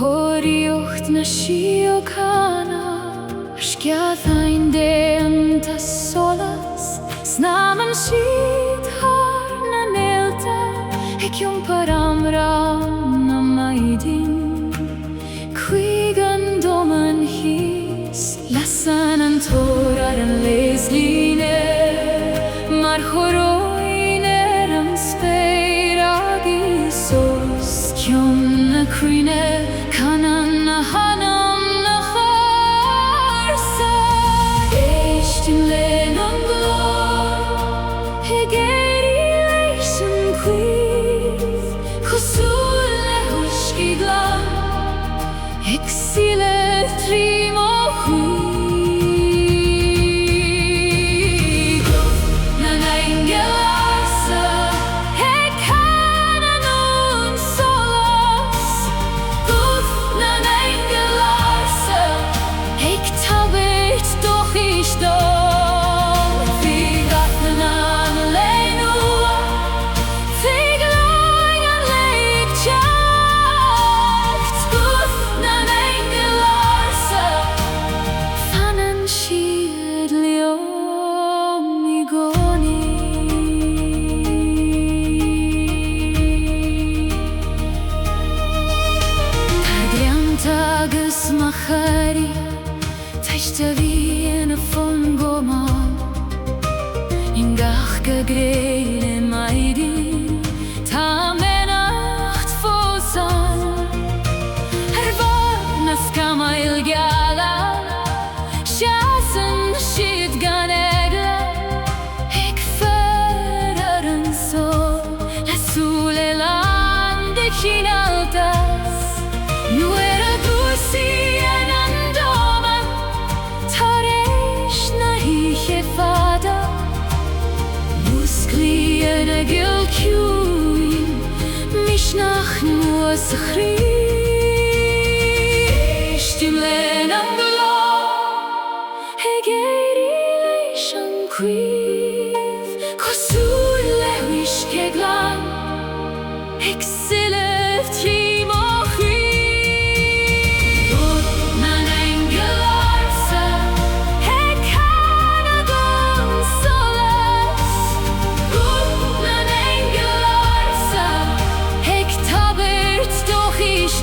Draíochta na síochána Sceathain déan ta solas Snaman siad thar na Réalta Ciúmpar amram na maidin Cuig an doman hís Lasan an tórar an hAislinge Mar chóróin an spéir agis sos Ciúin na Ciúine Canan na hanam na Ársa Éistin len an glór Gairdín an cuiv Chosúil le huiscí glan hEala trím ó chuig Guth na nAingeal Ársa Canan ón solas Guth na nAingeal Ársa tabairt doch Aistear Fíodóir an léanúa Gcloig an léig teacht Guth na nAingeal Ársa Fanan siad leom I gcónaí Tardíanta agus machari Taiste bhí ina fun gomam In gach go gréile maidin Tá menacht fósan bhar na scamail geala Seasan siad gan hEala fear an sol Lasúil Oileán de chinaltas Nuair a gúsaíonn an doman Tar éis na híche fada Musclaíonn a gcill ciúin Misneach nua sa chrí Éistim len an glór Gairdín an cuiv Chosúil le huiscí glan hEala trím ó chuig Guth na nAingeal Ársa Canan ón solas Guth na nAingeal Ársa tabairt doch Aistear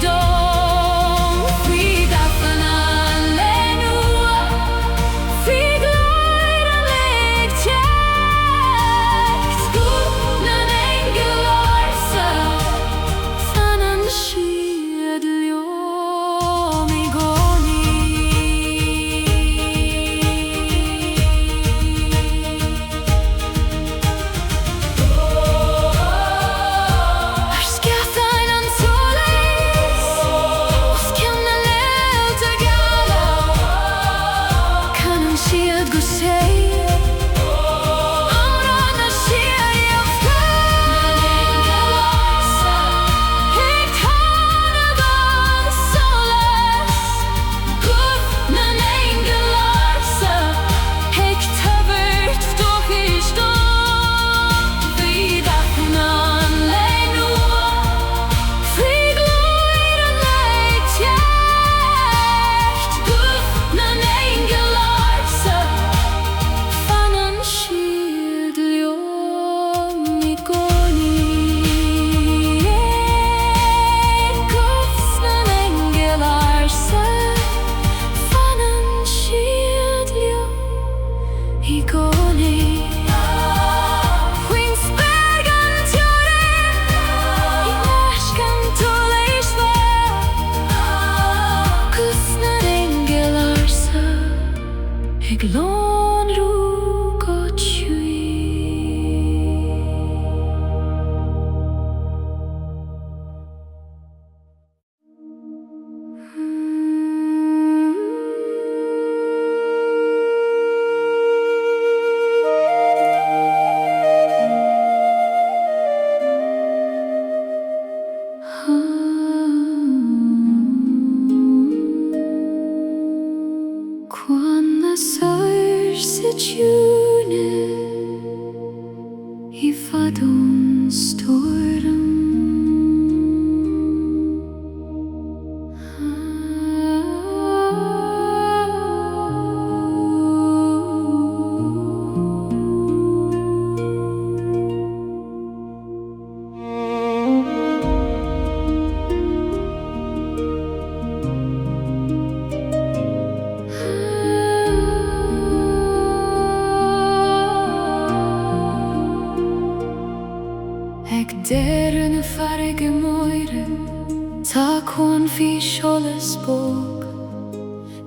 An fi Sholas bog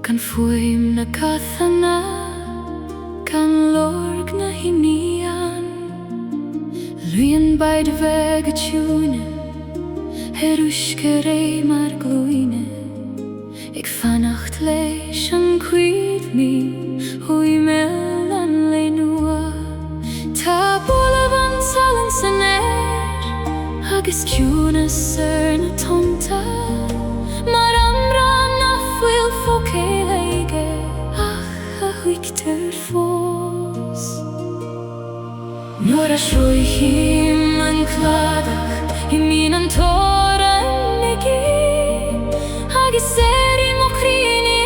Gan Faoi nDathanna Gan lorg na Iníon Luan by de weg a Ciúine Uisce mar glúine Ik fannacht leis an cuid mi Hui mell an le nua Tá bóla van salan san Agus Ciúine na tonta Mar amra na fuil fo céige Ach a huictar fós Nuair a sroithim an cladach I mín an tóran igi Agus mo críní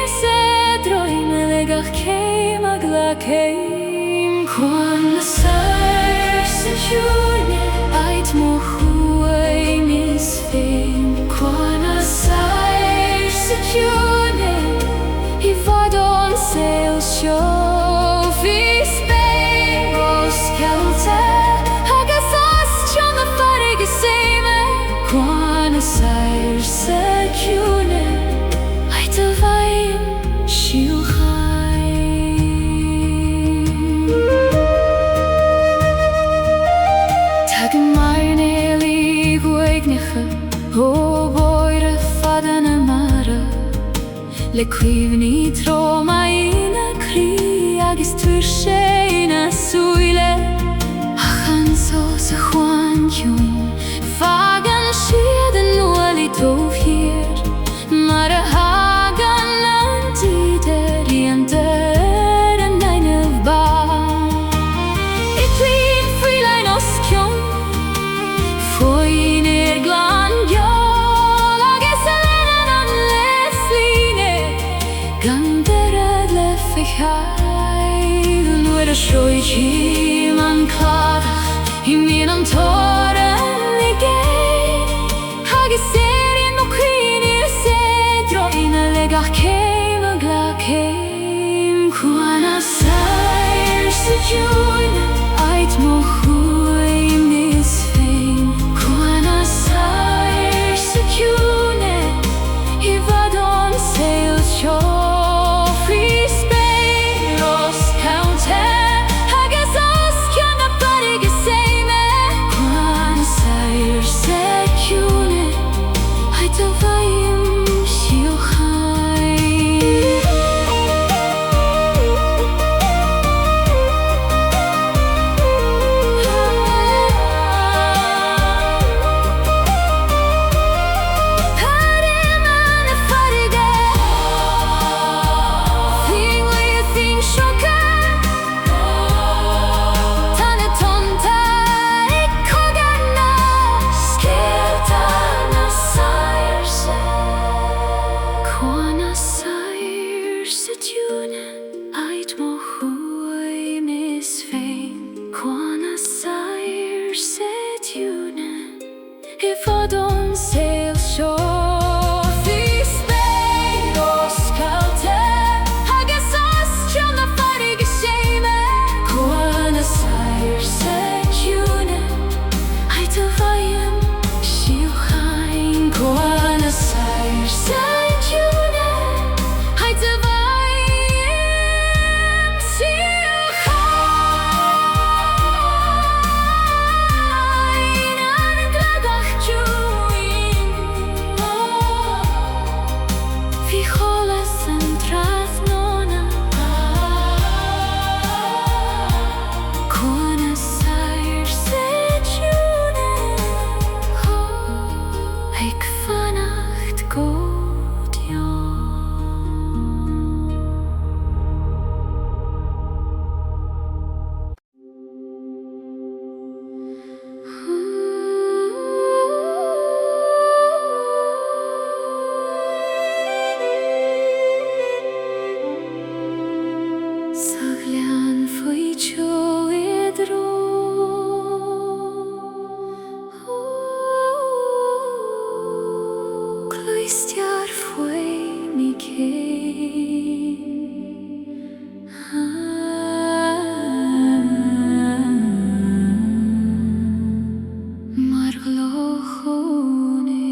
droime legach céim ag le céim Cuan na Saoirse Ciúine Ait mo chuaim is féin Cuan na Saoirse Ciúine I bhd an saoil seo Bhí spéir os Réalta Agus as teann na farige séime Cuan na Saoirse Ciúine Ait a bhaim siúchaim Tag mar nÉalaí ghaignecha Ó bóire fada na mara Le cuimhní tro maína crí Agus tuair sé na súile Ach an sós a Chuan ciún Fagan siad an nualaí dómhír Mar a hagan an tíidir I an deir an naineh ba I plín friúlainn os ciún Faoin glán geol Agus lean an hAislinge Gan deirad le feicheil Nuair a sroithim an cladach I mín an tóran ige Agus mo críní droime legach céim ag le céim Cuan na Saoirse Ciúine Ait mo chuaim is féin Cuan na Saoirse Ciúine I bhd an saoil seo Bhí spéir os Réalta Agus as ceann na farige séime Cuan na Saoirse Ciúine Ait a bhaim siúchaim Parim an na farige Thing le thing sioca Tá na tonta I coganna Scéalta na Saoirse Cuan na Saoirse Ciúine Ait mo chuaim is féin Cuan na Saoirse Ciúine I bhd an saoil seo Bhí spéir os Réalta Agus as teann na farige séime Cuan na Saoirse Ciúine Ait a bhaim siúchaim Cuan na Saoirse Ciúine Ait a bhaim siúchaim An gradach ciúin Bhí Sholas an trathnóna Cuan na Saoirse Ciúine Ag fannacht go dion Saglean faoi teo idro Cloistear faoi mi céin Mar glochóne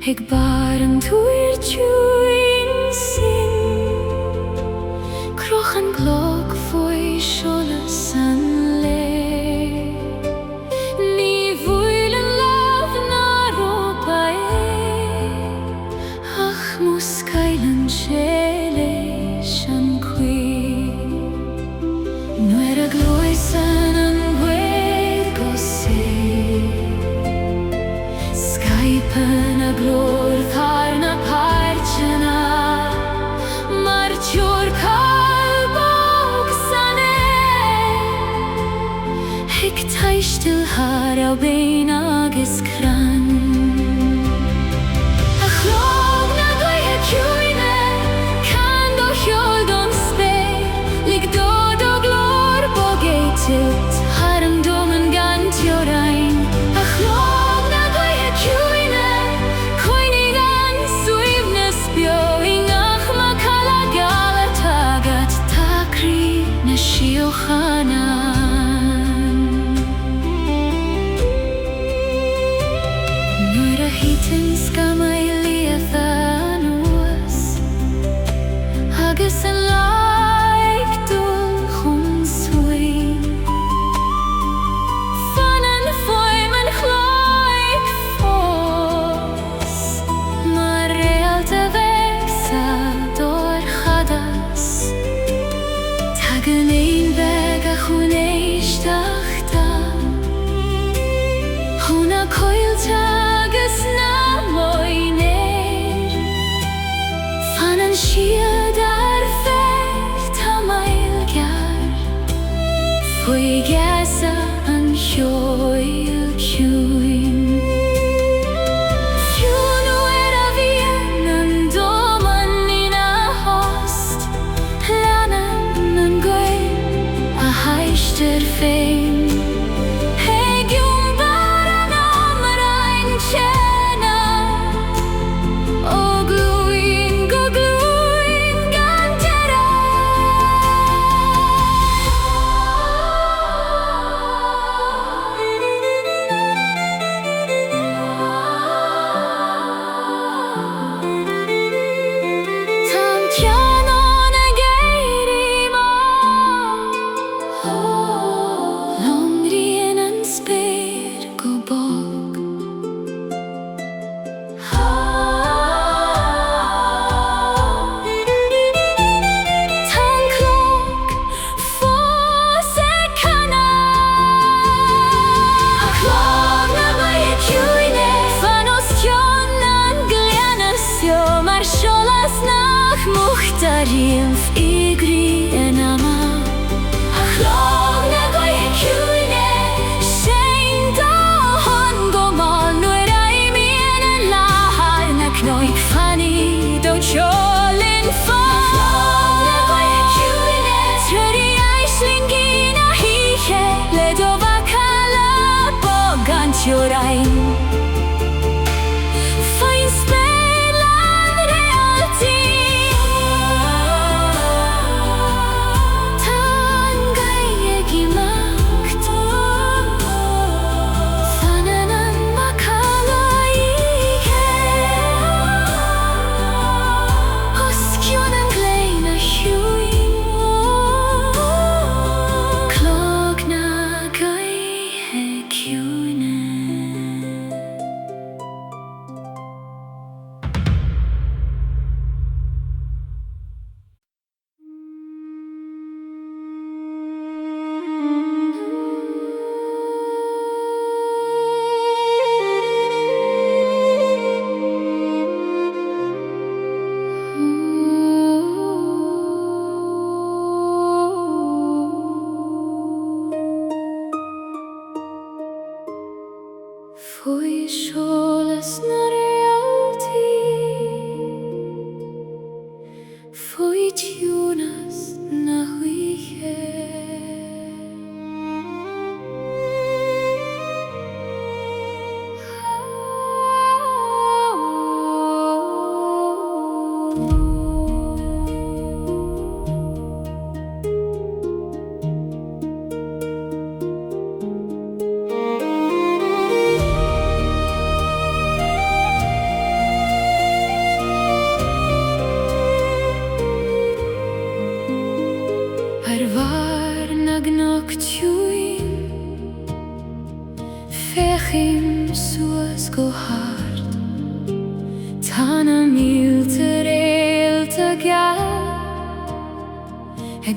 Ik baren tuair Ciúine sin Crochan Clog Faoi Sholas an le Ní bhuailean lámh ná rópa ach muscailean sé leis an cuí Nuair a glóisan an ghaol go sé Skypan a glór thar na páirteanna mar teoir calbog san Hic Aistear thar a bhéin agus cran A chlog na Gaoithe Ciúine can do cheol don spéir lig dod o glór bog é tilt thar an doman gan teorain A chlog na Gaoithe Ciúine coinnig an suimhnas beoing ach ma calagala tagat tacrí na síochanán Nuair a hitain scamailiaithe an uas agus an laig dul chun suain Fan an foim an chloig fós mar Réalta vegsa dor chadas Tag an ein veg a chun éisteachta Chun a coilte agus na moinéir Fan an siad ar fecht tá nAingeal Faoi gheasa an cheoil Ciúine Fuinneoga a bhíonn an doman ina host Leanan an ghaol a Aistear féin Hegiún bar an amrain tena ó glúin go glúin gan deire Tam ceann a Gairdín Longrian an spéir go bog Tan Clog fós e canna A chlog na Gaoithe Ciúine fan os tion an gliana seo mar Sholas nach muchtaríon f'igrí an ama A chlog na Gaoithe Ciúine Shane dohan go mal nuair a imíonn an láthair na cnoig fanny do teolin fáil A chlog na Gaoithe Ciúine Truirí hAislinge na híthe le do bacala bog an teorain Faoin spéir lean Réaltaí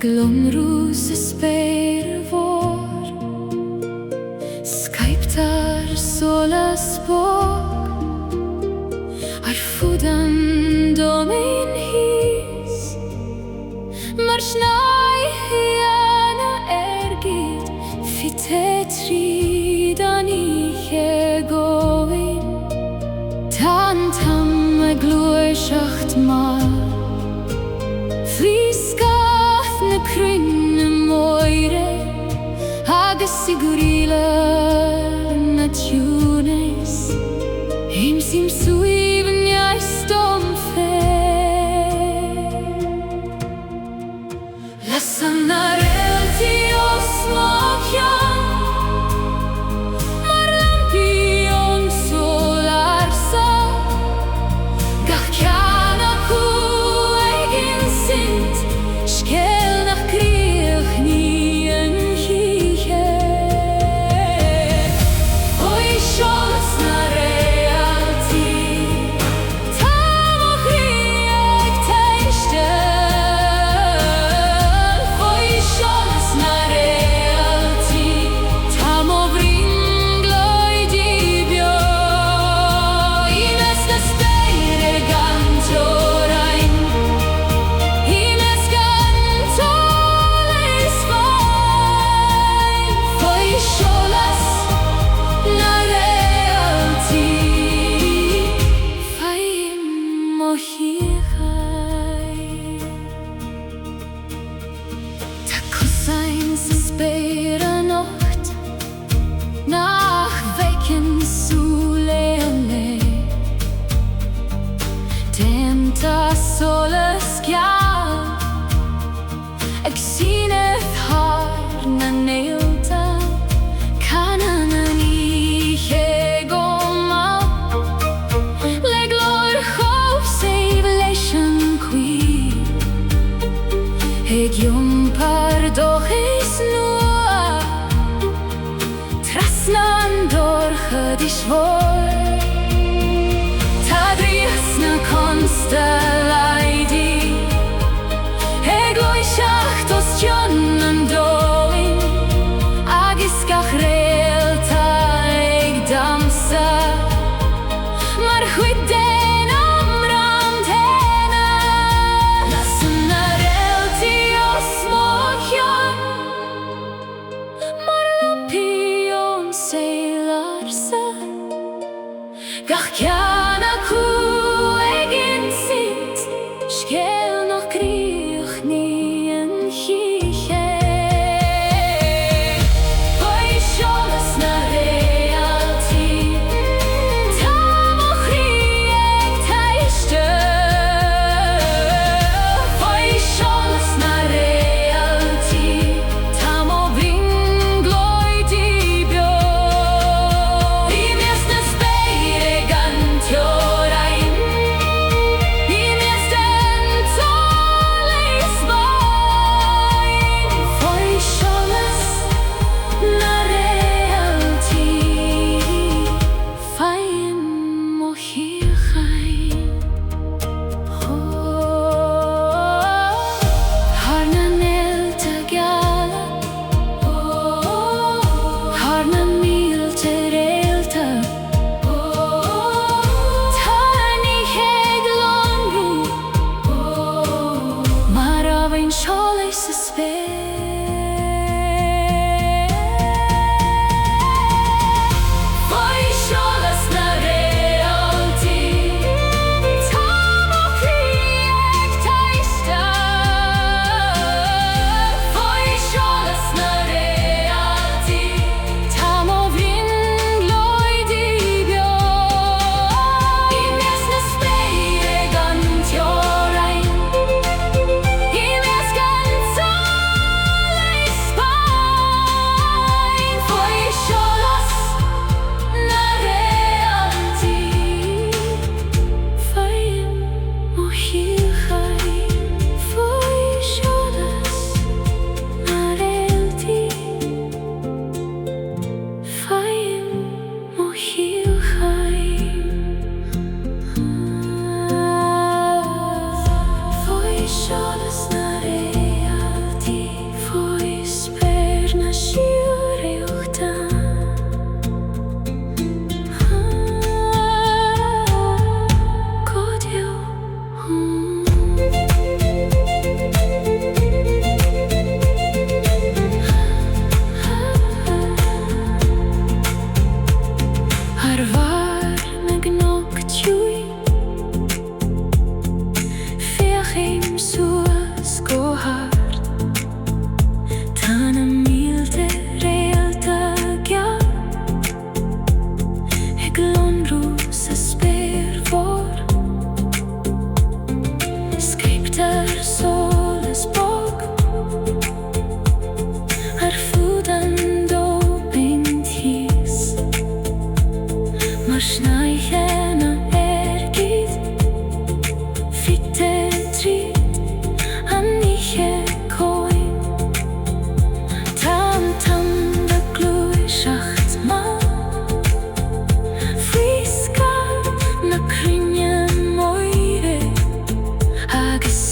Glomrús is spéir vor Skyptar solas bog Ar fudan domain hís Mar snai hEala Airgid Fi tetri dan goin Tan tam glúiseacht mar Crynne moire agus sigurila na Ciúine sim suiven ja stom fe Lassanna Réaltaí osmokjan mar Ambient sol Ársa gach ceanna egin sint Sholas na Réaltaí Faoi Sholas na Réaltaí bio Ines na speire gantorain Ines gantoles Faoi Sholas na Réaltaí Faim mohichai Ta cosain sa speire nocht Nach veiken sulele Temta solas gial Ag sineth har na Réalta Doch is nua Trasnan dorcha di svor Tadrias na constellaidi Glúiseacht os tionan doin Agis gach Réalta damsa Mar chuiden amram tena Lassanna Réaltaí osmokjan mar Ambient sol Ársa gach ceanna egin sint Scéal nach críoch nÍan Faoi Sholas na Réaltaí Tá mo chríoch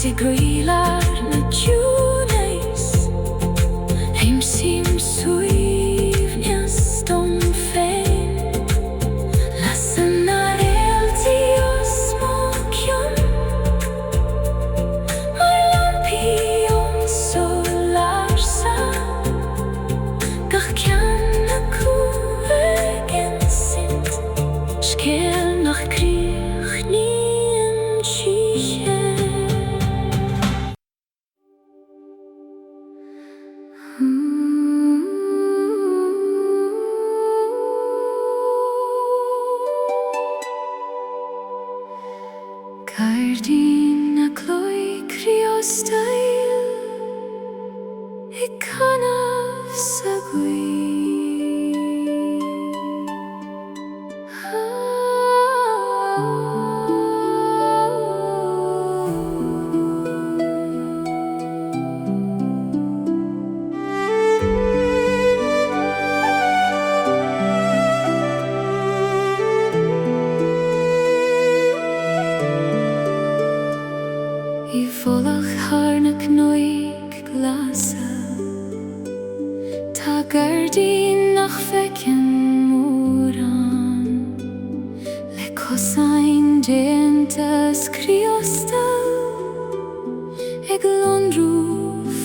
Sigrilar na Ciúines Heim sim suivnias stom fein Lasana Réaltaí os mokion Mar lampion sol Ársa Gach cean na cúigin sint Scéal nach críoch nÍan síche Gairdín a Clog Criostail canaf sa I volach harnach noig glasa Ta Gairdín nach fecin múran Le cosain déantas Criostail Ag lonrú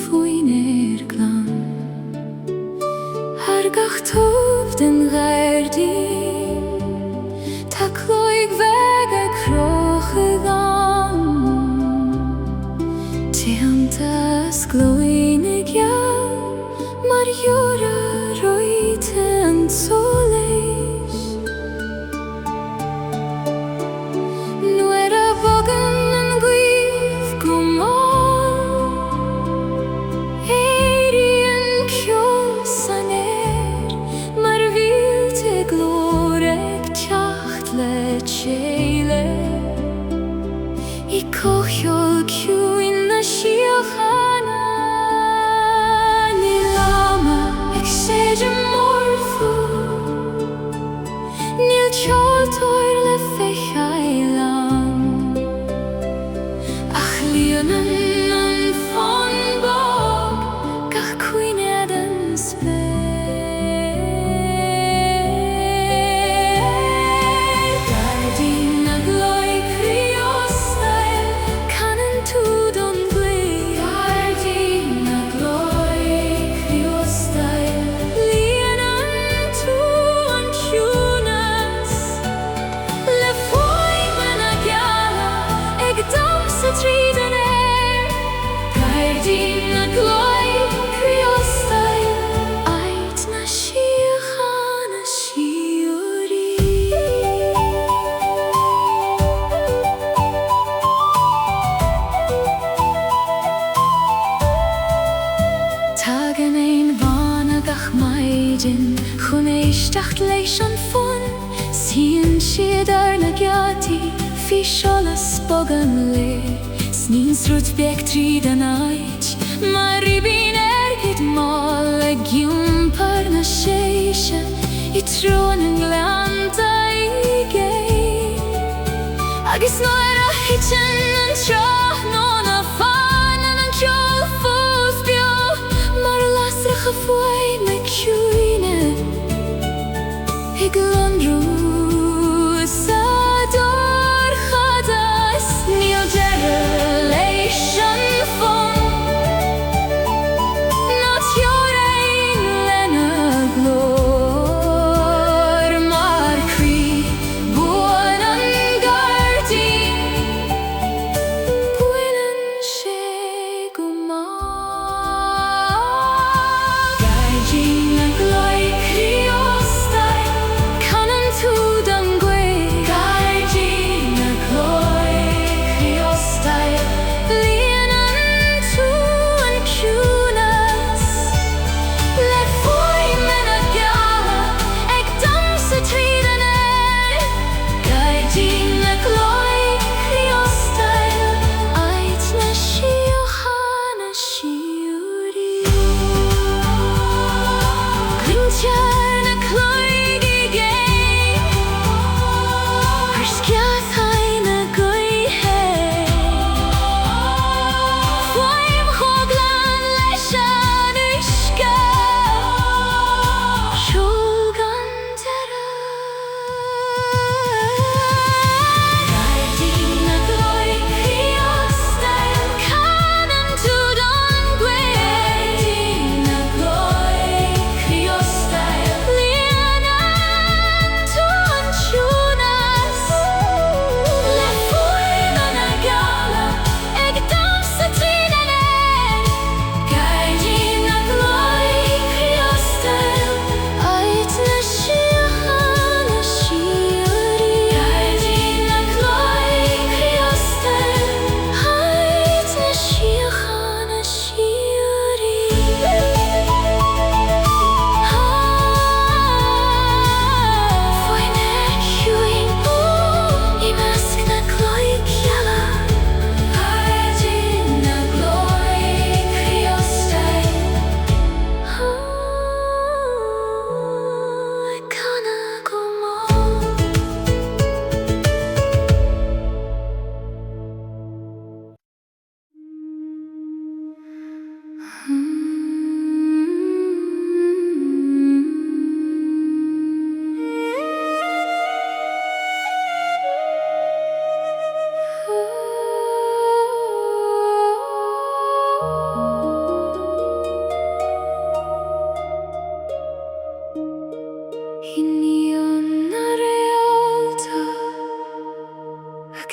Fuinneoga glan Argach tub den Gairdín Ta Clog veg ag crochagan Teantas glóinigheal Mar jóra roite an soléis Nuair a bogan an Guth go máil Éiríonn ceol san Mar bhíolte glór ag teacht le h'Aile I cocheol Ciúine na Síochanna Ní lama ag séidir mórfú Níl teoltóir le feich Oileán Ach líonan an fhonbog Gach cuinead an spéir Gairdín a Clog Criostail Canan tú don gluig Gairdín a Clog Criostail Líonan tú an ciúnas Le Faoi na nAingeal ag damsa tríd an Gairdín a Clog Criostail Ait na Síochanna Siúri Tagan ein Bána gach maidin Chun éisteacht leis an fun Síonn siad ar na Gaoithe Fi Sholas bogan le Snín srut beag tríd an áit Mar ribín Airgid máil a giúmpar na séise I trón an gleanta I géin Agus nuair a hitin an trach nó na fánan an ceol fós bio Mar lasrach a Faoi na Ciúine Ag lonrú sa dorchadas Níl deireadh leis an fun Ná teorainn lena glór Mar crí buan an Gairdín Buineann sé go máil Gairdín a Clog Criostail Canan tú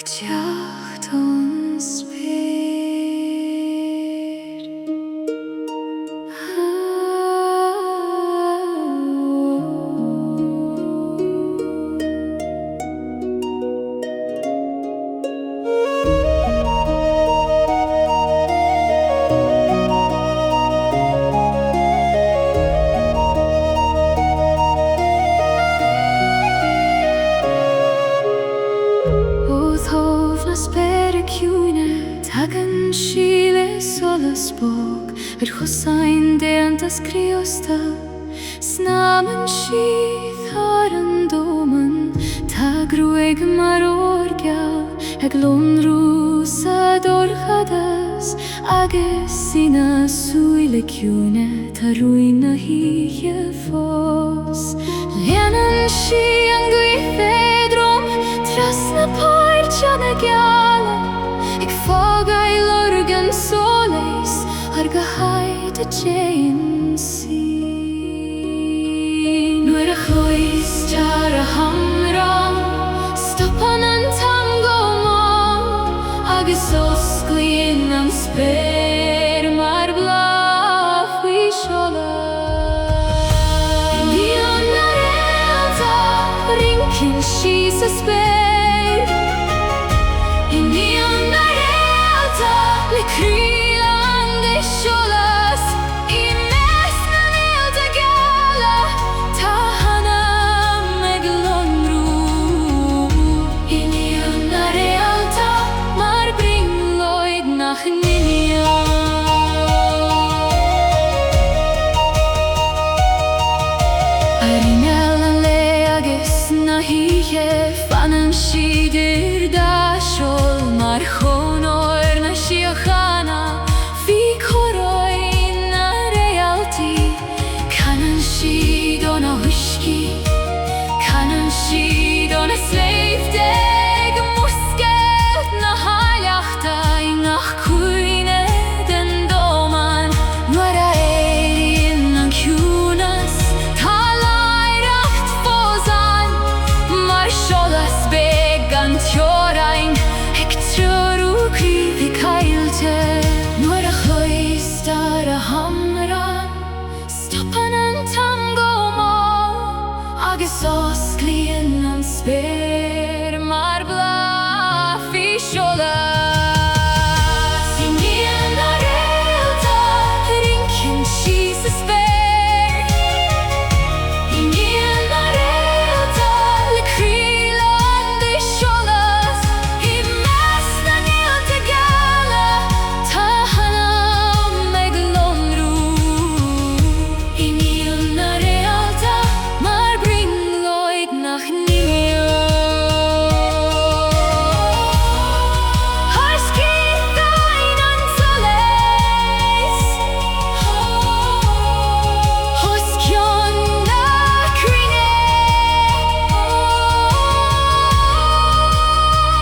teacht ons weer. Chosain deantas Criostail, snamen sheath haran domen, tagruig mar Airgid, lonrúsa dorchadas, agus sina súile Ciúine, taruina híe fós. Leanan she an Guth drom, tras na páirte nAingeal, ag fágail organ solis, Gaoithe Jane see. Nuair a Aistear a hamran, stoppan an tango man, agus osclaíonn an spéir mar bla faoi Sholas. Iníon na Réalta, rincinn sí sa spéir. Iníon na Réalta, le Sholas, mes nAingeal de gala, nDathanna meg lonrú. Iníon na Réalta, mar bringloid nach nÉan. Airgid an le agus na híe, fanan siidir da siol, mar chónóir na Siochanna. Canan siad on a slave deg musket na haileachta nach Cuine den doman. Nuair a éiríonn an ciúnas, tá lairacht fósan, mar Sholas beg an teorainn, ag trúrú críomh Gaoithe. Nuair a Aistear a hamran, stoppan an tango man, agus osclaíonn an spéir mar bla faoi Sholas. Iníon na Réalta, rincinn sí sa spéir. Iníon na Réalta, le críolan de Sholas, mes nAingeal de gala, nDathanna meg lonrú. Iníon na Réalta, mar bringloid nach nÉan. Haiscíoin an solis, hoscion na Ciúine.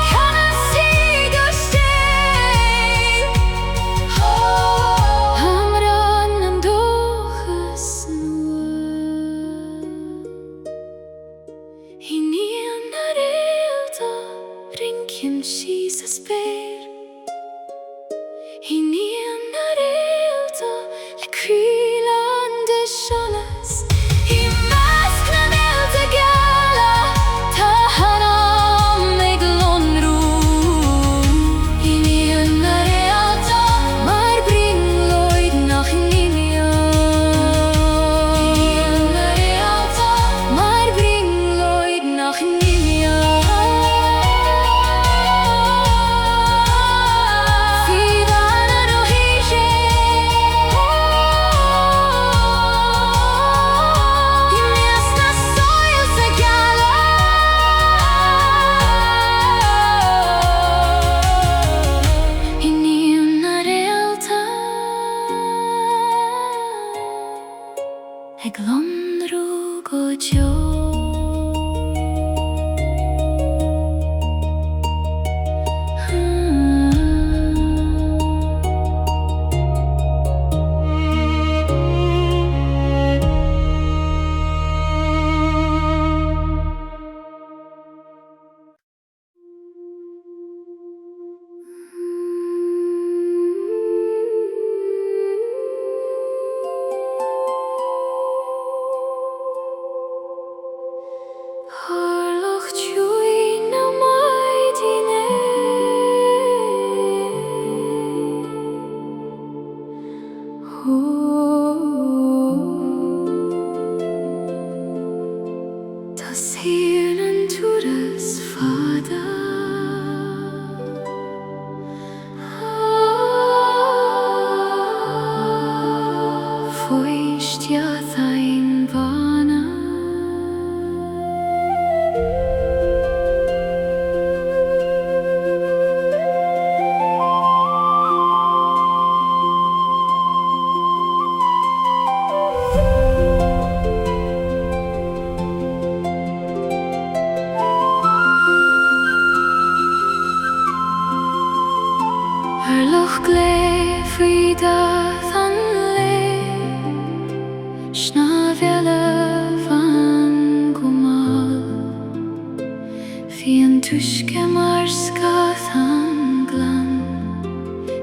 Canan siad o stéil, hamran an dóchas nua. Iníon na Réalta, rincinn sí sa spéir. Iníon na Réalta, le críolan de Sholas, mes nAingeal de gala, nDathanna meg lonrú. Iníon na Réalta, mar bringloid nach nÉan. Iníon na Réalta, mar bringloid nach nÉan. Loch glé faoi nDathanna Sna bheile van gomal Bhí an tuisce mar scath an glan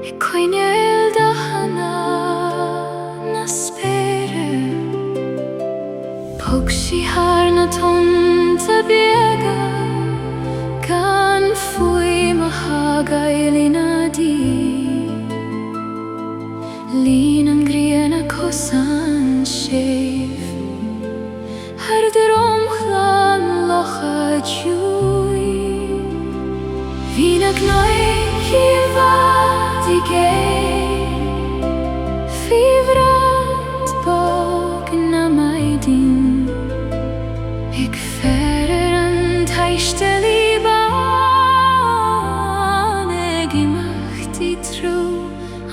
I Cuineoga nDathanna na spéire Pog sí thar na tonta béga Gan Faoi mo hAislinge Lín an griana cosan séf Har dromchlan locha djúi Bhí na gnoig I bhfad I gé Bhí bhreat bog na maidin Ag ferir an Aistear I Bána Ag imachtaí trú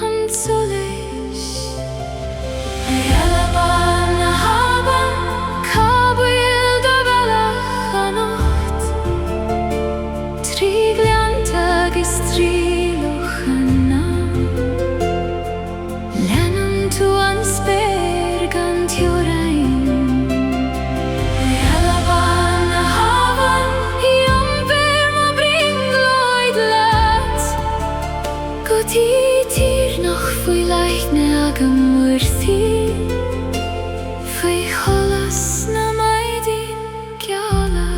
an solis hEala Bána haban Cabhail do bhealach a nocht Trí glianta agus trí lochanna Leanann tú an spéir gan teorainn hEala Bána haban I Ambient mo bringloid leat Guth tír nach faoi leithne agam uirthi Faoi Sholas na maidin geala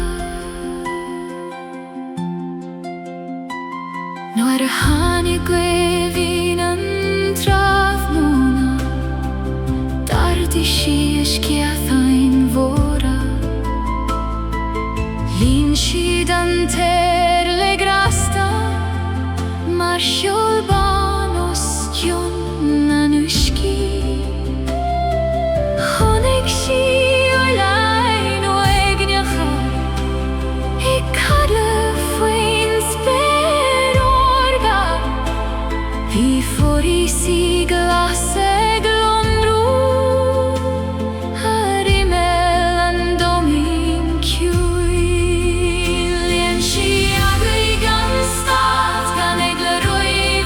Nuair a tháinig gcuimhín an tráthmhóna D'ardaigh sí a sciatháin mhóra Lín siad an téir le grasta Mar sheol Bános Ciúin an uiscí Chonaic sí Oileán ó éigneacha I cadlamh faoin spéir orga Bhí forísí glas ag lonrú Ar iméil an domín ciúin Líon sí agaigh an stad gan ag le roií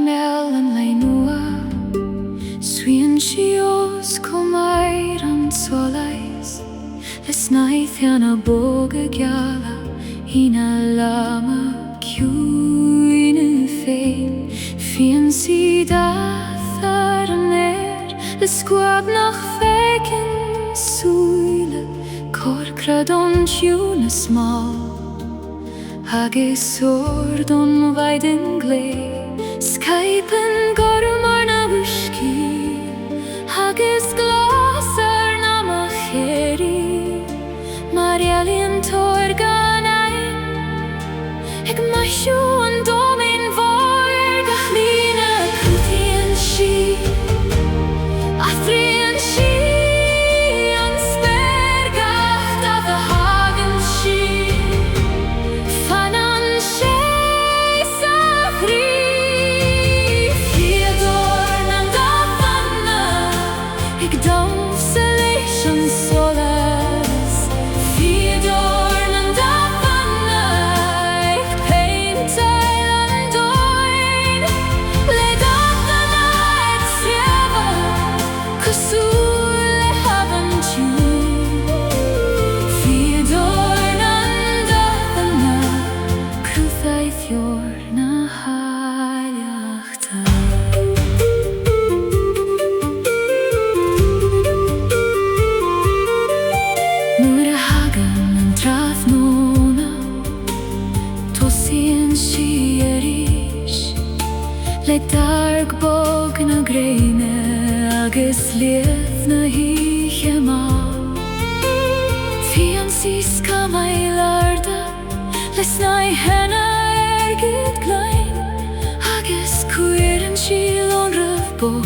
mel an leinua Swian sios comair an solais Les nAingeal boga gceala Hina lama Ciúine féin Fian si dathar an Le squab nach feikin súile Corcrad on Ciúine small Hagus sword on vaidin glé Skypen gormar na whisky Hagus glas na macheri Réaltaí torganain Ig maishu an domin vorg Achlíne cútaíonn si Athraíonn si an spergacht a the hagan si Fanan sé sa chrí Fíodóir nDathanna Ig domsa leis an solas Fíodóir nDathanna Ig paintail an doin Le Dathanna ag sreaba Cosúil le haban tún Fíodóir nDathanna Cruthai fior na haileachta Nuair a hagan an trathnóna Tosaíonn si arís Le darg bog na gréine Agus liath na híche má Fian si scamail arda Les nAingeal Airgid glein Agus cuireann si lonrah bog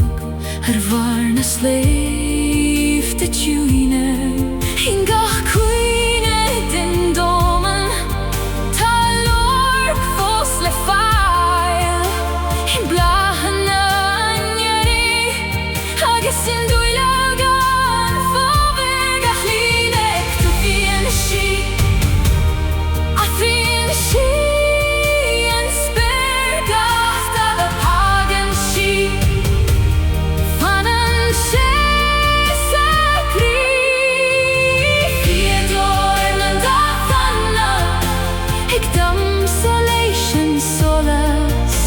Bhar na sléif de Ciúine In gach cuine den domen Tá lorg fós le fáil In blahan na anjeri Agus in dúileag an fóbig Achlíne cútaíonn si Athraíonn si an spergacht a the hagan si Fanan sé sa chrí Fíodóir nDathanna Ig domsa leis an solas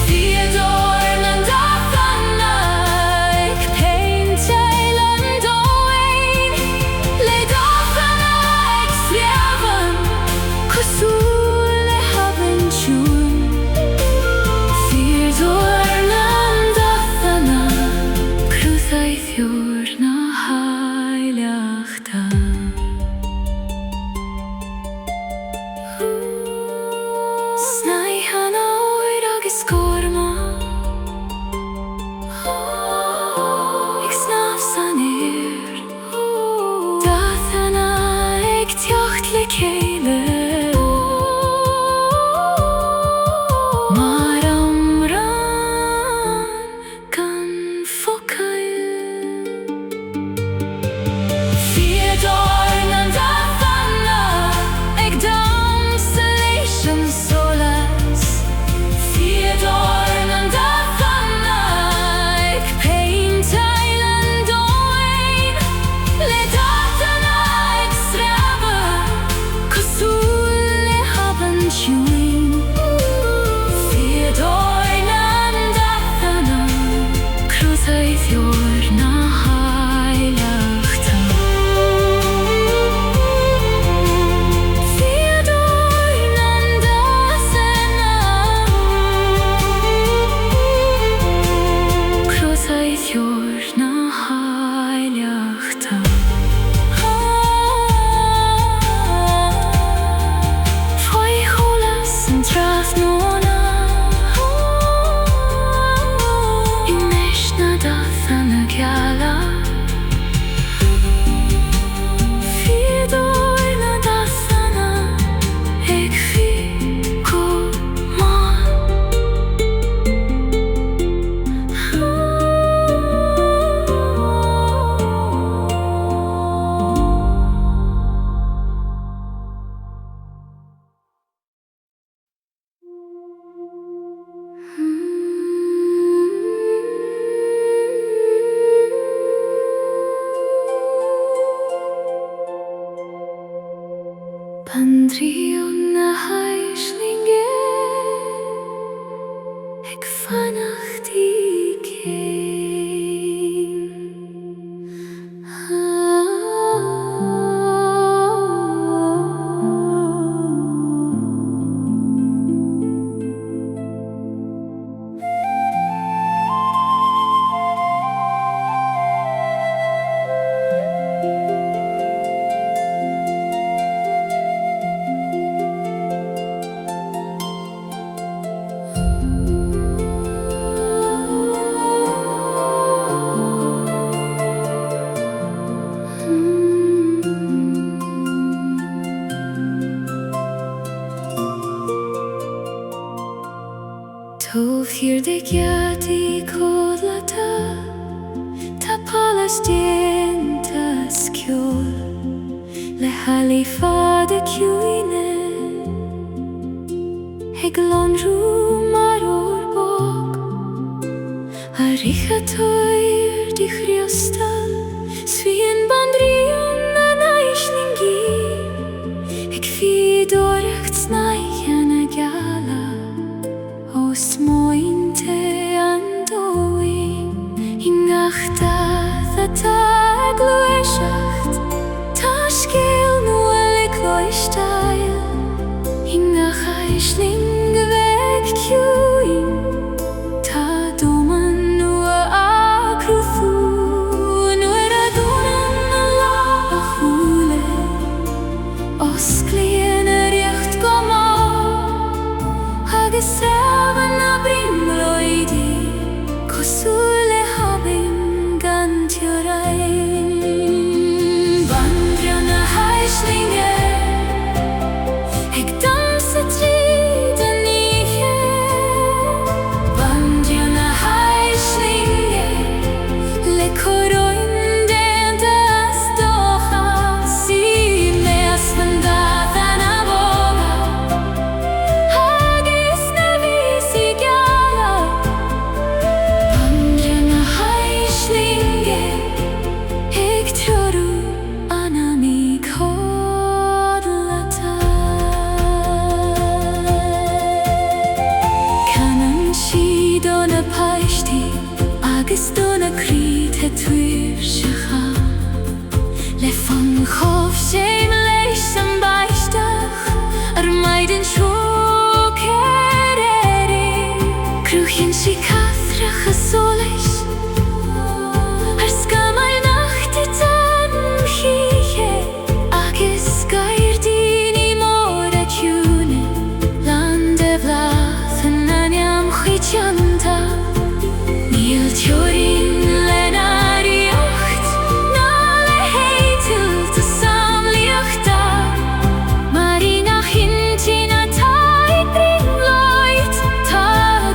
Fíodóir nDathanna Ig paintail an doin Le Dathanna ag sreaban Cosúil le haban tún Fíodóir nDathanna Cruthai fior na haileachta Snaihan oir agus corma Ig snaf san air Dathanna ag teocht le céile Mar amran gan focail Fíodóir nDathanna Ig domsa leis an solas Fíodóir ag fannachtí céim. Tov hier de giati kodlata, ta palas dienta skjol, le halifa de Ciúine, heglon ru maror bog, Réaltaí di Criostail, Svín Banríon nAingeal, ag Fíodóir nAingeal. Smointe andóin Ingachta thata Gaoithe Ta scéal nua Criostail Ingach Airgid veg Cuan Ta doman nua acrúthú Nuair a dúnan na lá a chúile Osclaíonn a riocht go má agus Cosúile habim gan teorain Banríon hAislinge ag damsa tríd a níthe Banríon hAislinge le córóin déanta astócha Si meas nDathanna bóga agus na vísi gheala Banríon hAislinge ag teorú anna mí códlata Canan siad ó na páistí agus do na críd he tuairsecha Le fan chomh séim leis an baisteach ar maidin seo Cruchin si cathrach a solis Ar scamal nachti tan chiche Agus Gairdín I mór a Ciúine Land e nDathanna nEan chuitianta Níl teorin le na riocht Na le héitil ta samlíochta Marí nach hintin a taid bringlóid Ta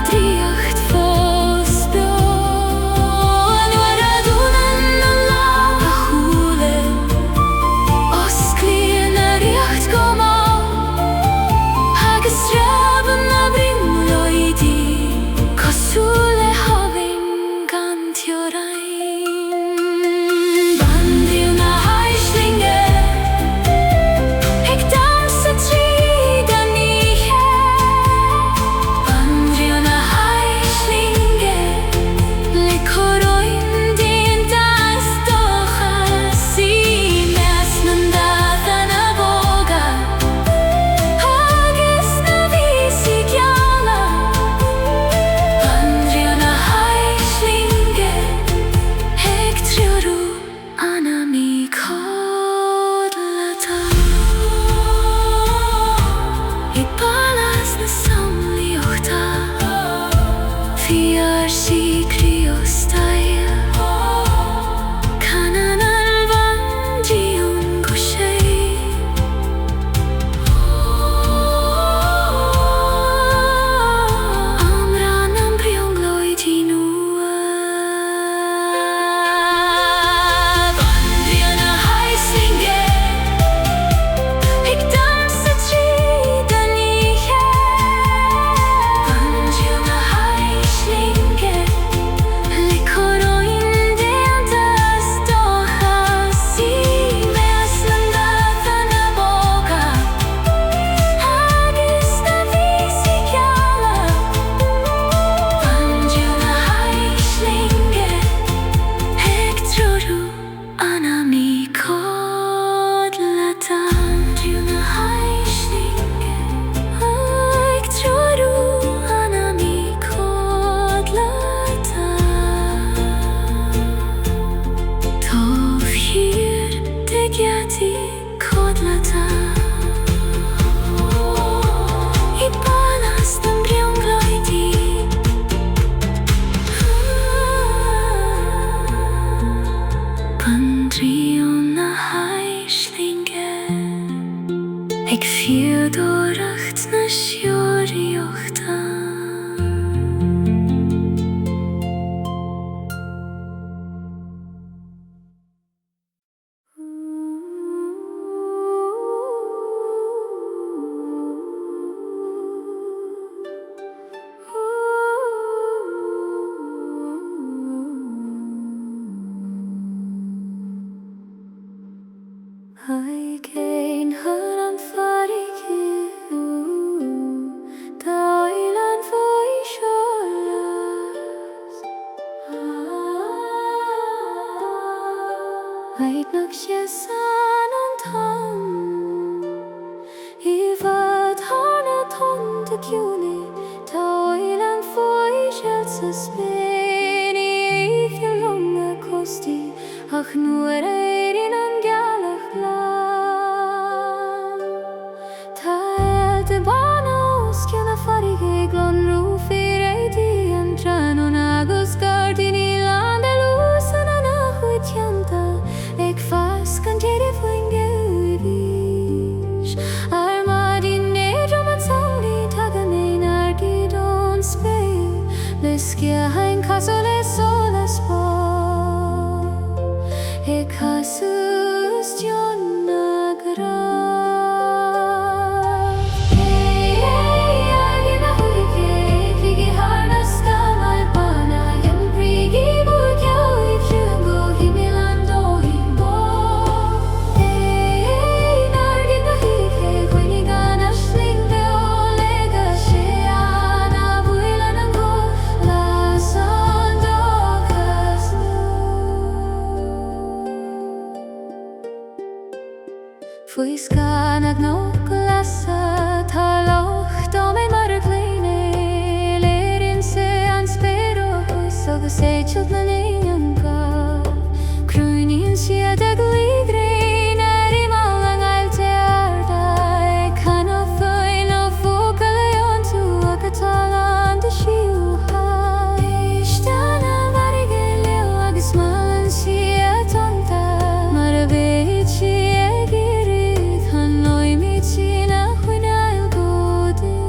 dríocht fós beol Nuair a dúnan na lá a chúile Osclaíonn a riocht go má Agus raban na bringlóidí Cosúile habim gan teorain Banríon hAislinge ag damsa tríd a níthe Banríon hAislinge le córóin déanta astócha Si meas nDathanna bóga agus na vísi gheala Banríon hAislinge ag teorú anna mí códlata I balas na samlíochta Fíodóir Criostail Canan an Banríon go sé Amran an briongloidí nua Banríon hAislinge ag damsa tríd a níthe Banríon hAislinge Fíodóireacht na Ceo Draíochta. I gain her and Faoi the Oileán Faoi Sholas. Aitnach sé san an tam Ifadhanna ton de Ciúine the Oileán Faoi Réalta Spain Iníon costi ach nuair éiríonn an Gaelic land. Tá Bána osciúla farige glon rúfi réaltaí an Banríon agus Gairdín land lusan an chuidcheanta ag fas gan deireadh Fuinneoga armadí néadrom an saolaí tagan éon Airgid ón Spain le sciathain casú le Sholas Casus Dionna Graf. Airgid na huige, figi harnas gamal Bána, yen brigi burgioid shugo himilan dohin bo. Airgid na huige, Fuinneoga hAislinge olega hEala builan an go las an dochas nu. Faoi scanag nó glasa tá loch domain mar a gléine léiríonn sé an spéir ó thuas agus éitilt na nÉan cruinníonn siad ag lígrín imal an Aistear ag canach faoin ó fóca leon tú agatá an de siúcha. Aisteanna marige leo agus malan siad tonta mar a bhéid si ag irid han noimid si na Fuinneoga godin.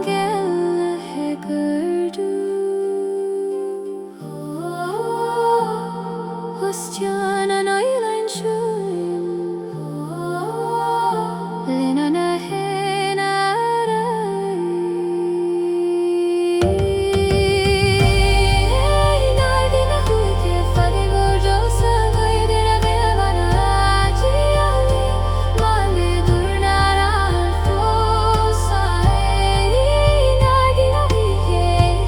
nAingeal hegardú Ostian an Oileán siúim Lena na hen arai. Airgid na huige fagi bordosa Gairdín a Bána Airgid mali durnar al fosa. Airgid na huige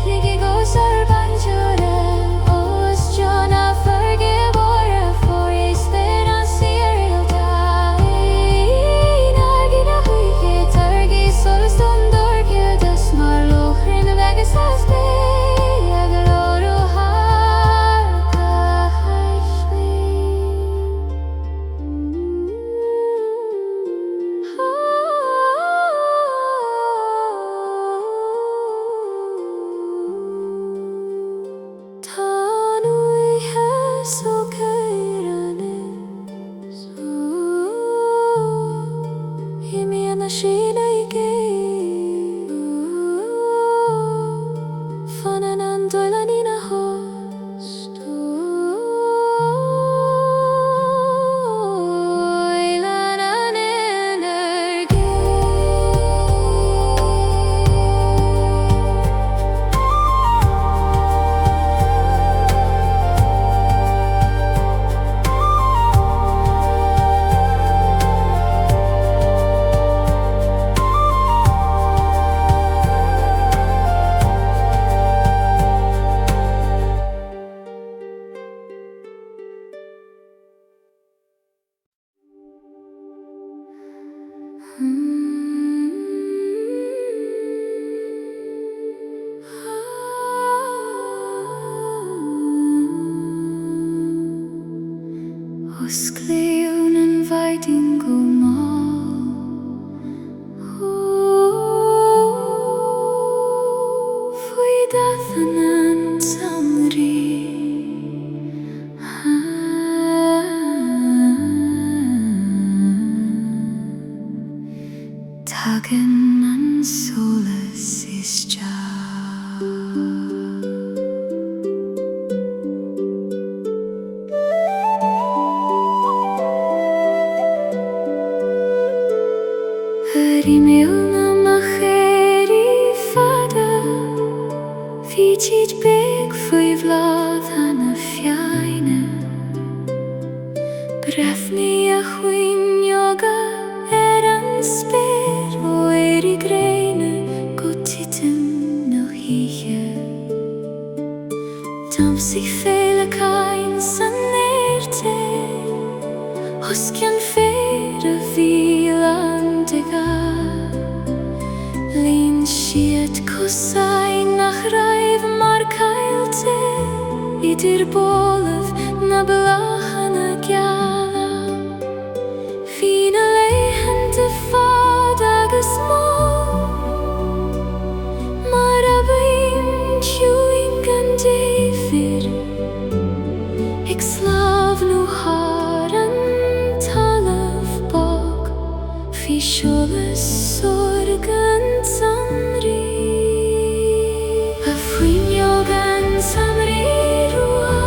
ligi gosar banjoren Ostian a ferge bora for esperança Réalta. Airgid na huige targi solas don dorgildas mar lochrin vegas las be agaloro harpa hAislinge. Tanui heso cairanis Iníon na sína I gé fanan an doileán í na host Oileán an Hagen and Solas is Jah. Rimilna macheri fada, Vichid big Faoi nDathanna Fiúine. Brefni a Fuinneoga an spéir Airgid Guth no híe. Damsi féile cain san nirte, Hoscian fér a hEala Lín siad cosai nach raibh mar Gaoithe, Idir bólamh na nBathanna geala. Bhí na léithin de fad agus mó, mar abaim ciúin gan David, ag slábhnú thar an talamh bog, Bhí Sholas gan samrí. A Fuinneoga an samrí rua,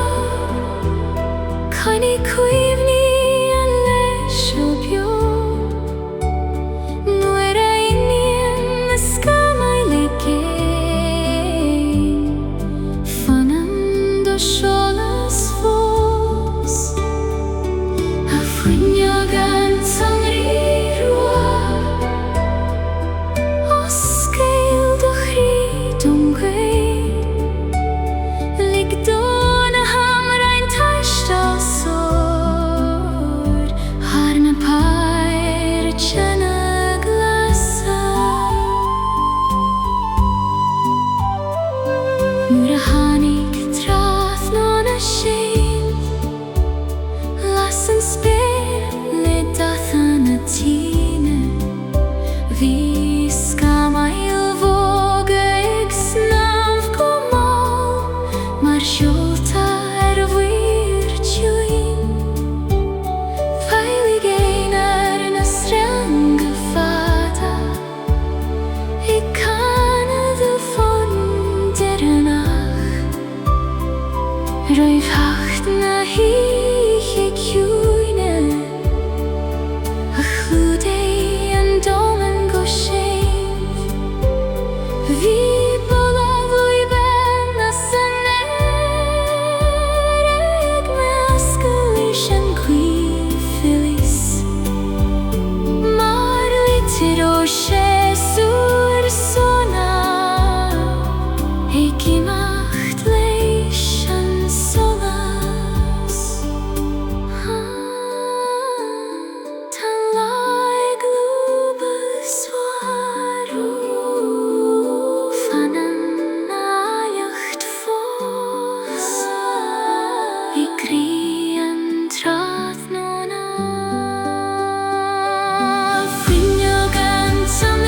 Cainní cuimhní an leis ó beo. Nuair a Iníon na scamaile géin, Fanam do Sholas fós. A Fuinneoga an samrí rua, Fuinneoga an samrí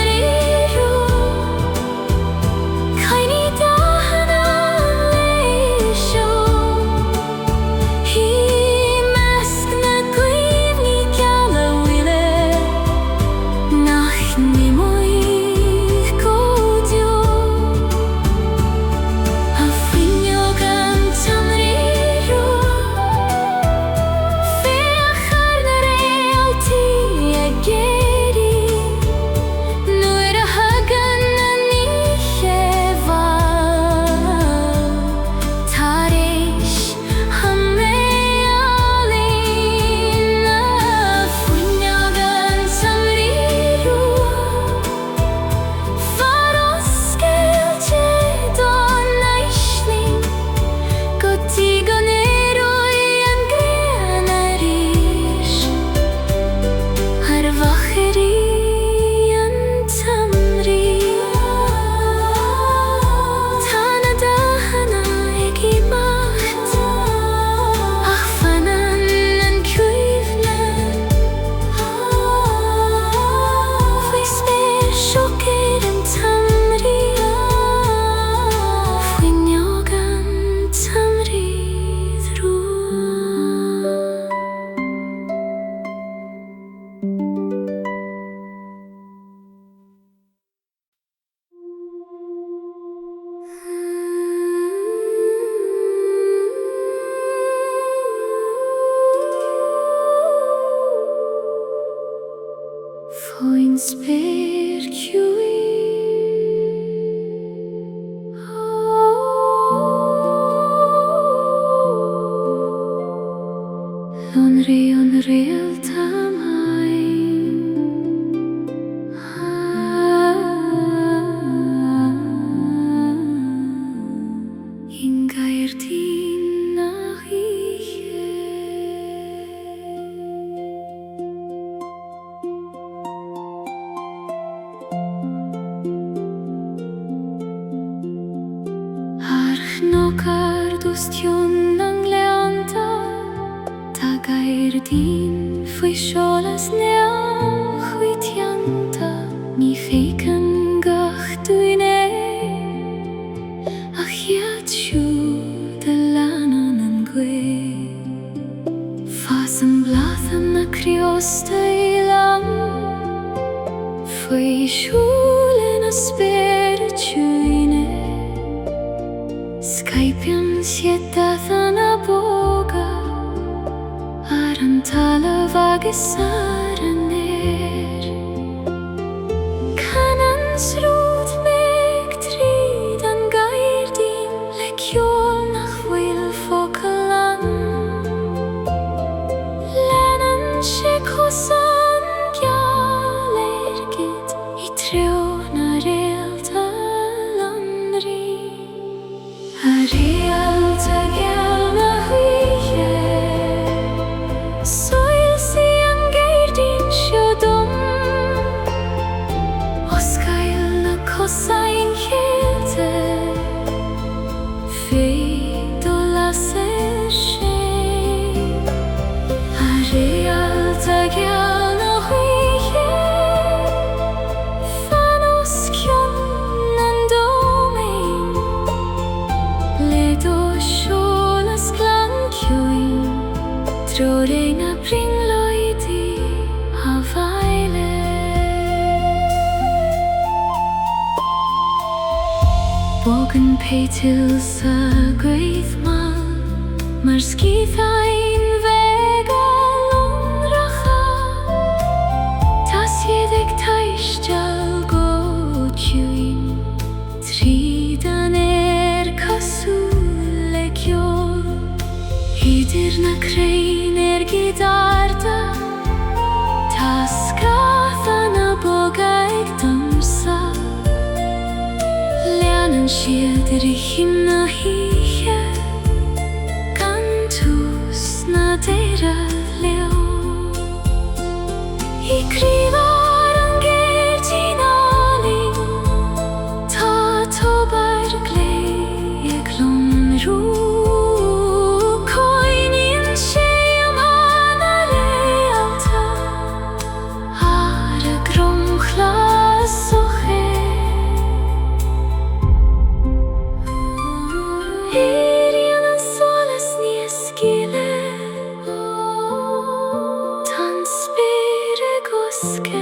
spyr Ciúine. Banríon Réalta main. In Gairdín nach ihe. Archnokar dostjon ang leanta. Gairdín faoi Sholas nAingeal chuitianta ní fécin gach dúine ach iad siúd a leanan an Guth fas an nDathanna Criostail faoi siúlin a spyr Ciúine Skypian siad nDathanna boga an talamh agus ar an air. Canan srúd meag tríd an Gairdín le ceol nach bhfuil focail leanan sé cosan nGeal Airgid I treo na Réalta landrí. A Réalta geal na huithe Saoirse an Gairdín seo dom Oscail na cosain chéilte Fíodóir sé A Réalta geal na huithe Fanos Cuan an domain Le do Sholas glan Ciúine Droréin a bringloidí a bhaile. Bogan pétil sa Guth mar scíothain vega lonracha Tá siad ag Aistear go Ciúine tríd an cosúil le ceol Idir na crain Airgid arda Tá nDathanna boga ag domsa Leanan siad richin na hithe Gan tús na deire leo I críomhar an Gairdín áling Tá tobar glé ag lonrú Iníon an Sholas níos scile Tan spyr a gosca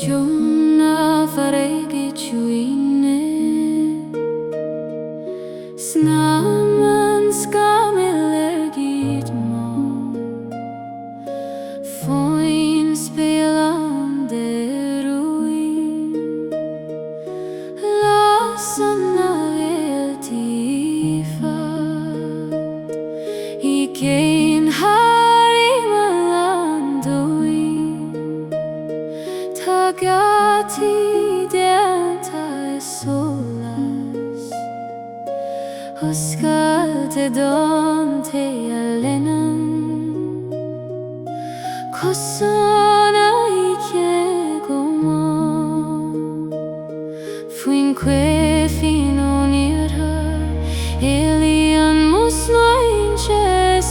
Giorna farei che Ciúine Snaman scamel Airgid mo Foin spelan de ruin Lassan na Réaltaí fad I cén haring alandoin Ta gati delta solas Oscalte donte alenan Cosona I chiegoma Fuinque Fíodóir Oileán mus nAingeal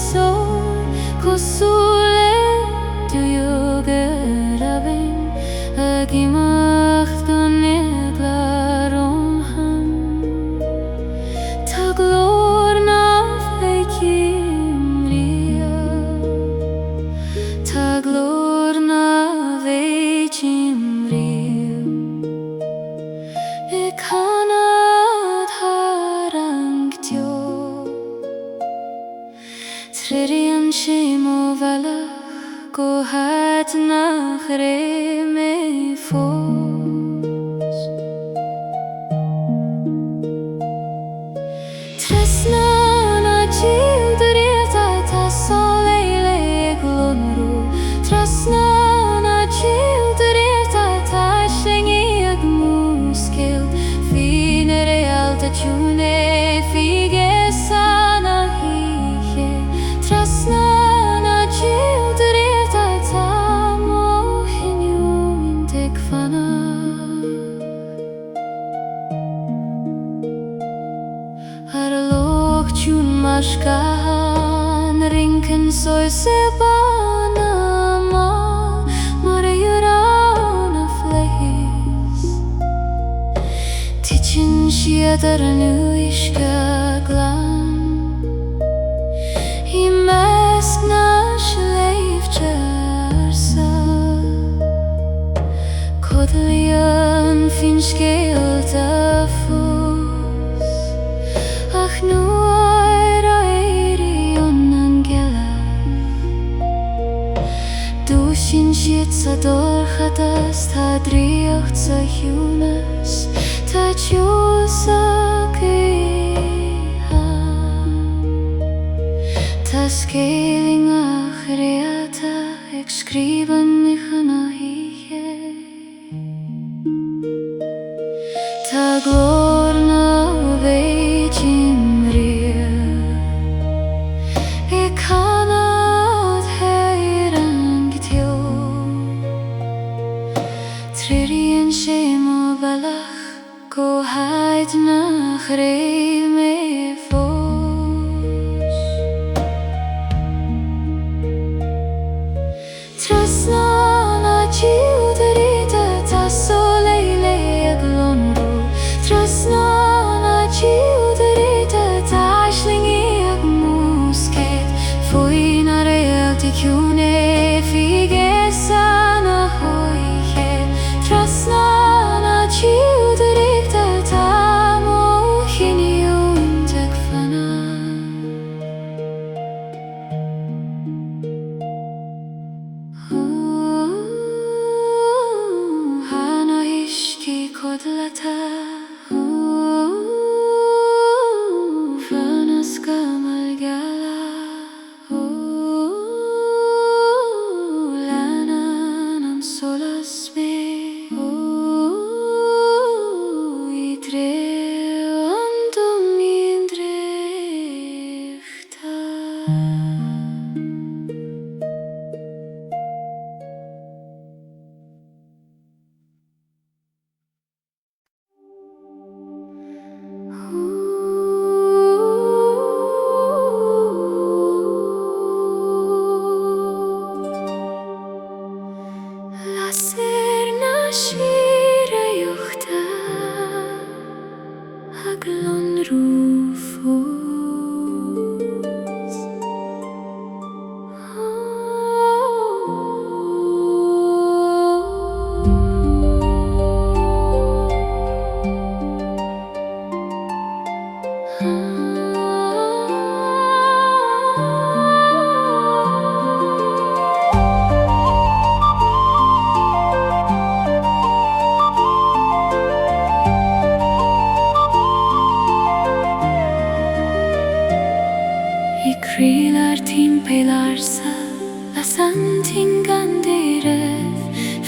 Cosule Draíochta rabin Agimach don nAingeal Ta glór na feicimria Ta glór na feicimria I canad harangtio Tridian shimo valach Go hat nach me fos Tresna na Ceo Draíochta Ta soleile glonru Tresna na Ceo Draíochta Ta hAislinge ag muscail Fine Réalta Ciúine Fige sana hiche Tresna na Ceo Draíochta Ta mo hinion tek fana Ar loch Ciún mascahan Rinken Saoirse Bána ma Marjorán a fleis Tichin siad ar nUisce glan I measc na sleifte Ársa Codlaíonn fin scéalta fós Ach nuair Airíon Dúsin siad sa dorchatas Ta Draíocht sa Ciúnas Ta tiús a Ta scaling ach Réalta ag scríban na hiche Ta glór na feicimria I canad harangtio Tridian shimo valach Go haid nach me fos Tresna na Ceo Draíochta Ta soleile glonru Tresna na Ceo Draíochta Ta hAislinge ag muscail Faoi na Réaltaí Ciúine Fige sana hoiche Tresna na Ceo Draíochta Ta mo hinion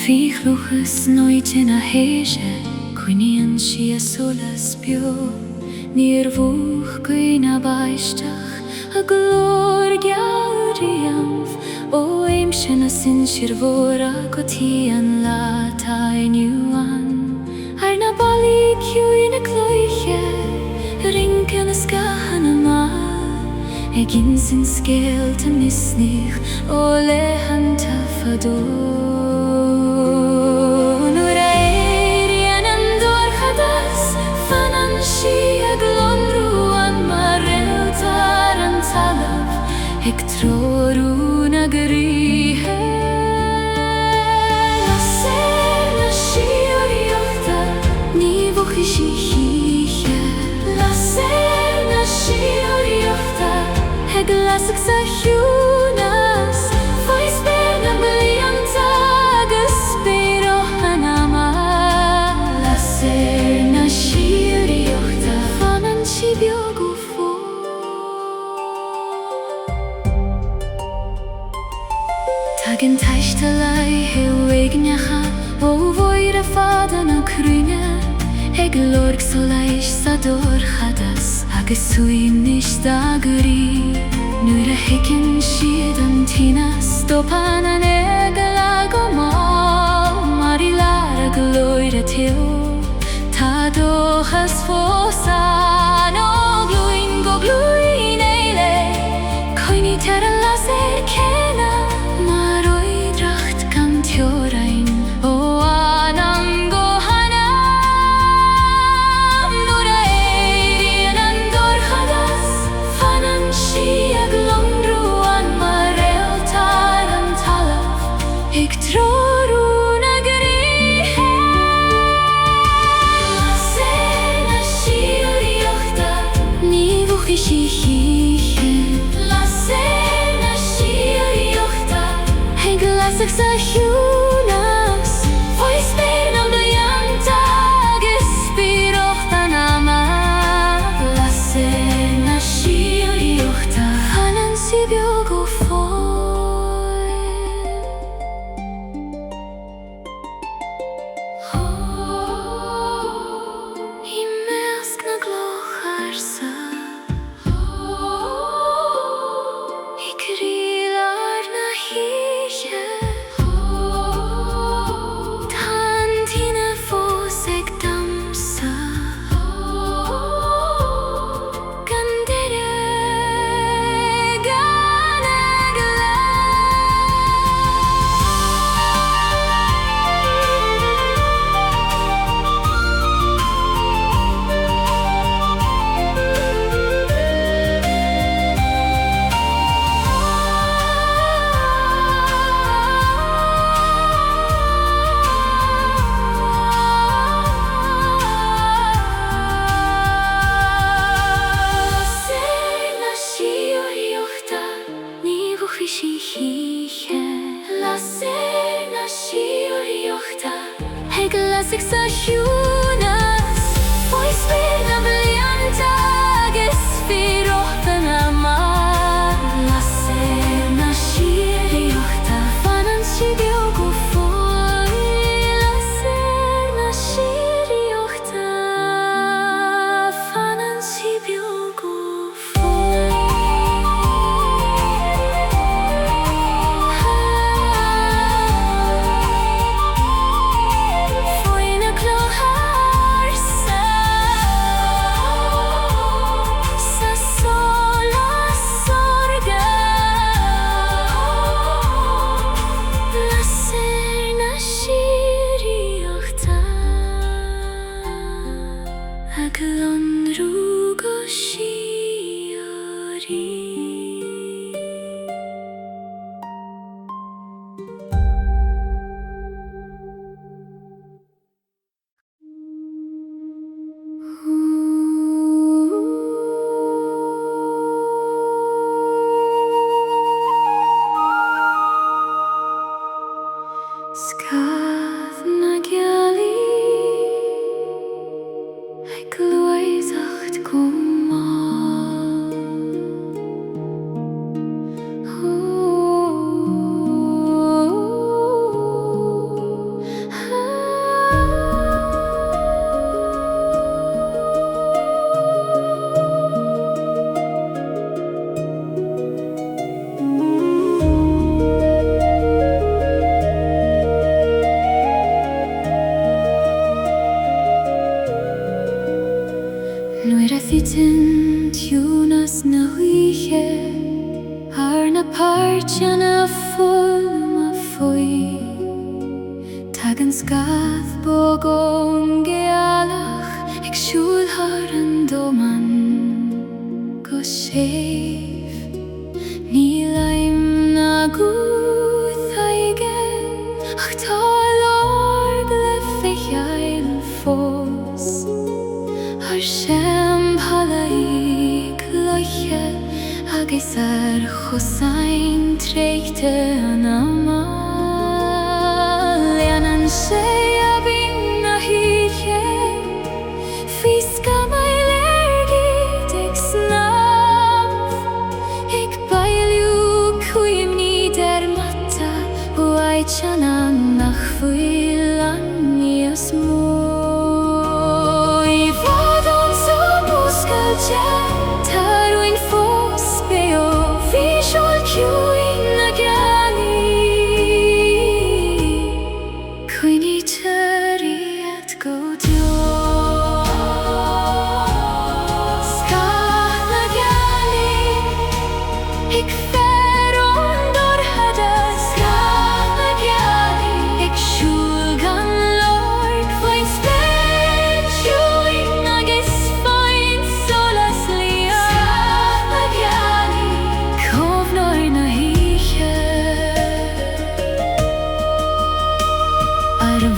Bhí luchas nóid in a héise, Cuiníon si a Sholas bio, níor bhuach cuin a baisteach, a glór Gairdín, ó aim sin a sin sir bhóra go tí an láta Iníon. Ar na balí Ciúine cloiche, rincan a scahan a má, gin sin scéalta misnich, ó lehananta Fíodóir. Ik troru na gríhe Na na Ceo Draíochta Ní bhucha sí híche Na na Ceo Draíochta Ag lasach sa hiúnas Faoi spéir na blianta agus spéireach an ama Na Ceo Draíochta Fanan si beag ó Tagin taiste lai heignecha ó bhóir a fada na crúne Ag lorg so leis sa dorchadas agus suínis da gurí Nuair a hicin siad an tína stopan an hEala go má Mar I lar a glóir a teo Tá dóchas fósan ó glúin go glúin éile Coinní tar a las céna Teorain ó anam go hanam Nuair a éiríonn an dorchadas Fanan si ag lomrú an mar Réalta an talamh Ag troru na gríhe Na Ceo Draíochta Ní bhucha sí híche Na Ceo Draíochta Ag lasach sa hiúnas Faoi spéir na blianta agus spíocht an ama Na Ceo Draíochta Fanan si beag ó Faoi I measc na gloch Ársa I crílar na híche Sa hiúnas Faoi spéir na blianta agus spíocht an ama Na Ceo Draíochta Fanan si beag ó Faoi Na Ceo Draíochta Fanan si beag ó Vitin Tunas na huiche Arna parchana fulma Faoi Tagan scath bogon gealach Eg siúlhar an doman Go séf Nílaim na Guth aigen Ach tá lorg le fechail fós Harshem halaí cloiche agus chosain tréchte an amal Leanan sé a bhín na híche Físca mai Airgid ag snaf Ag bailú cuimní der mata Buaitana nach Fuileán níos mó Tarwyn fos beo visual Ciúine Gaeli Cuine tariad go dio Scad na Gaeli Ig feron dorhada Scad na Gaeli Ig siúl gan lorg Faoin sped Ciúine agus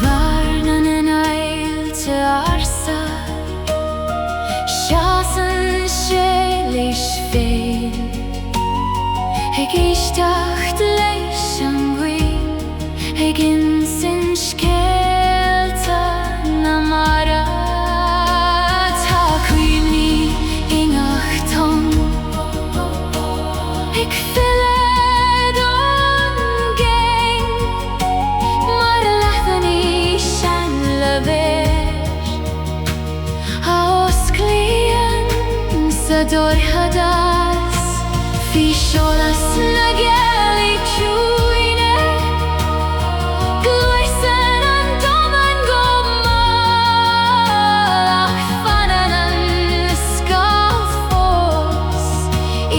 Varna nAingeal Ársa Seasan sé leis féin Ag isteach leis an ghuin Ag insin scéalta na mara Tá cuimní ingachton Ag filled an géin Mar leathaní sean le béir A osclaíonn sa dorchadas Bhí Sholas na Gaeli Ciúine Gluaisean an doman go mal Ach fanan an scáil fós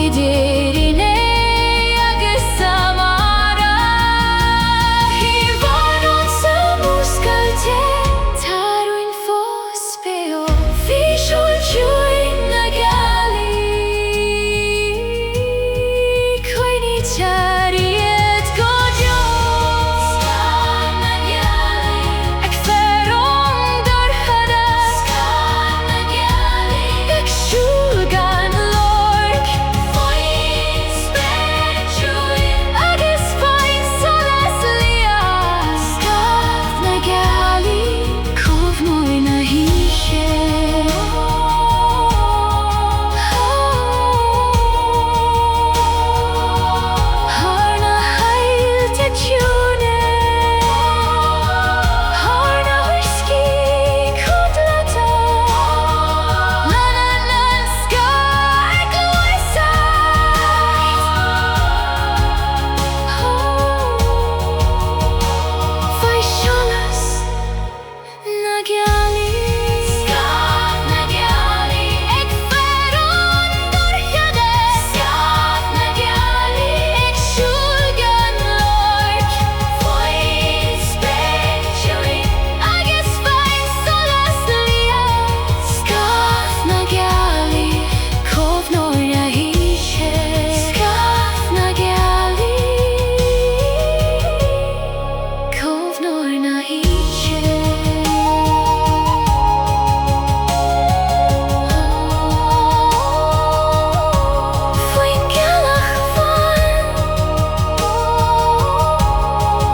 Idir inné agus amara Hí bhanon sa múscailte Tarwyn fós beo visual Ciúine Gaeli Cuine tariad go dio Scad na Gaeli Ag feron dorchada Scad na Gaeli Ag siúl gan lorg Faoin sped Ciúine agus faoin solas lias Scad na Gaeli Cóimhneoir na híche Harna Réalta Ciúine Harna huiscí cúdlata Nanan scar gluaiseach Faoi Sholas na Gaeli Scad na Gaeli Ag feron dorchada Scad na Gaeli Ag siúl gan lorg Faoin sped Ciúine agus faoin solas lias Scad na Gaeli Cóimhneoir na híche Scad na Gaeli Cóimhneoir na híche Fuinneoga fan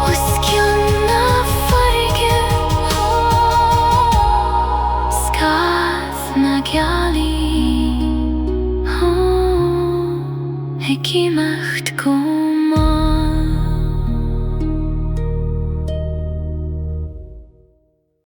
Oscion na farige Scad na Gaeli Ag imeacht go